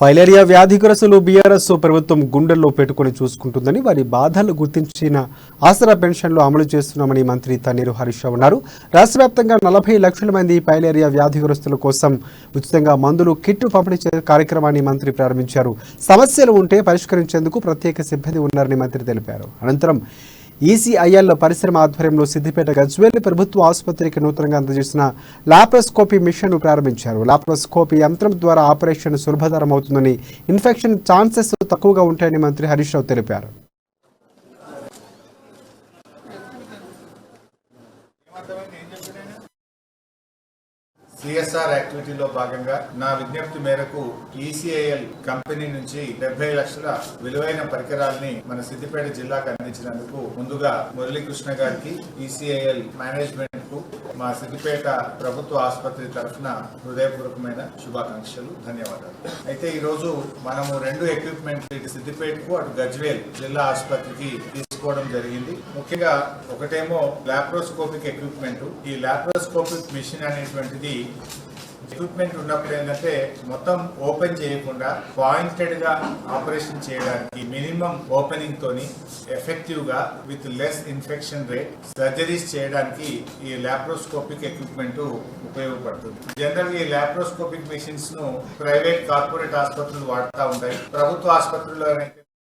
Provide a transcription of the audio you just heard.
Filaria వ్యాధిగ్రస్తులు BRS ప్రభుత్వం గుండెల్లో పెట్టుకుని చూసుకుంటుందని వారి బాధలు గుర్తించిన ఆసరా పెన్షన్లు అమలు చేస్తున్నామని మంత్రి తన్నీరు హరీష్ రావు అన్నారు. రాష్ట్ర వ్యాప్తంగా 40 లక్షల మంది ఫైలేరియా వ్యాధిగ్రస్తుల కోసం ఉచితంగా మందులు కిట్టు పంపిణీ కార్యక్రమాన్ని మంత్రి ప్రారంభించారు. సమస్యలు ఉంటే పరిష్కరించేందుకు ప్రత్యేక సిబ్బంది ఉన్నారని మంత్రి తెలిపారు. అనంతరం ఈసీఐఎల్ పరిశ్రమ ఆధ్వర్యంలో సిద్దిపేట గజ్వేల్ ప్రభుత్వ ఆసుపత్రికి నూతనంగా అందజేసిన లాప్రోస్కోపీ మిషన్ ప్రారంభించారు. లాప్రోస్కోపీ యంత్రం ద్వారా ఆపరేషన్ సులభతరం అవుతుందని, ఇన్ఫెక్షన్ ఛాన్సెస్ తక్కువగా ఉంటాయని మంత్రి హరీష్ రావు తెలిపారు. సిఎస్ఆర్ యాక్టివిటీలో భాగంగా నా విజ్ఞప్తి మేరకు ఈసీఐఎల్ కంపెనీ నుంచి 70 లక్షల విలువైన పరికరాల్ని మన సిద్దిపేట జిల్లాకు అందించినందుకు ముందుగా మురళీకృష్ణ గారికి, ఈసీఐఎల్ మేనేజ్మెంట్ కు, మా సిద్దిపేట ప్రభుత్వ ఆసుపత్రి తరఫున హృదయపూర్వకమైన శుభాకాంక్షలు, ధన్యవాదాలు. అయితే ఈ రోజు మనము 2 ఎక్విప్మెంట్ ఇటు సిద్దిపేటకు అటు గజ్వేల్ జిల్లా ఆసుపత్రికి తీసుకోవడం జరిగింది. ముఖ్యంగా ఒకటేమో లాప్రోస్కోపిక్ ఎక్విప్మెంట్. ఈ లాప్రోస్కోపిక్ మిషన్ అనేటువంటిది ఎక్విప్మెంట్ ఉన్నప్పుడు ఏంటంటే మొత్తం ఓపెన్ చేయకుండా పాయింటెడ్ గా ఆపరేషన్ చేయడానికి మినిమం ఓపెనింగ్ తోని ఎఫెక్టివ్ గా with less infection rate surgeries చేయడానికి ఈ లాప్రోస్కోపిక్ ఎక్విప్మెంట్ ఉపయోగపడుతుంది. జనరల్ ఈ లాప్రోస్కోపిక్ మిషన్స్ ను ప్రైవేట్ కార్పొరేట్ ఆసుపత్రులు వాడుతూ ఉంటాయి. ప్రభుత్వ ఆసుపత్రుల్లో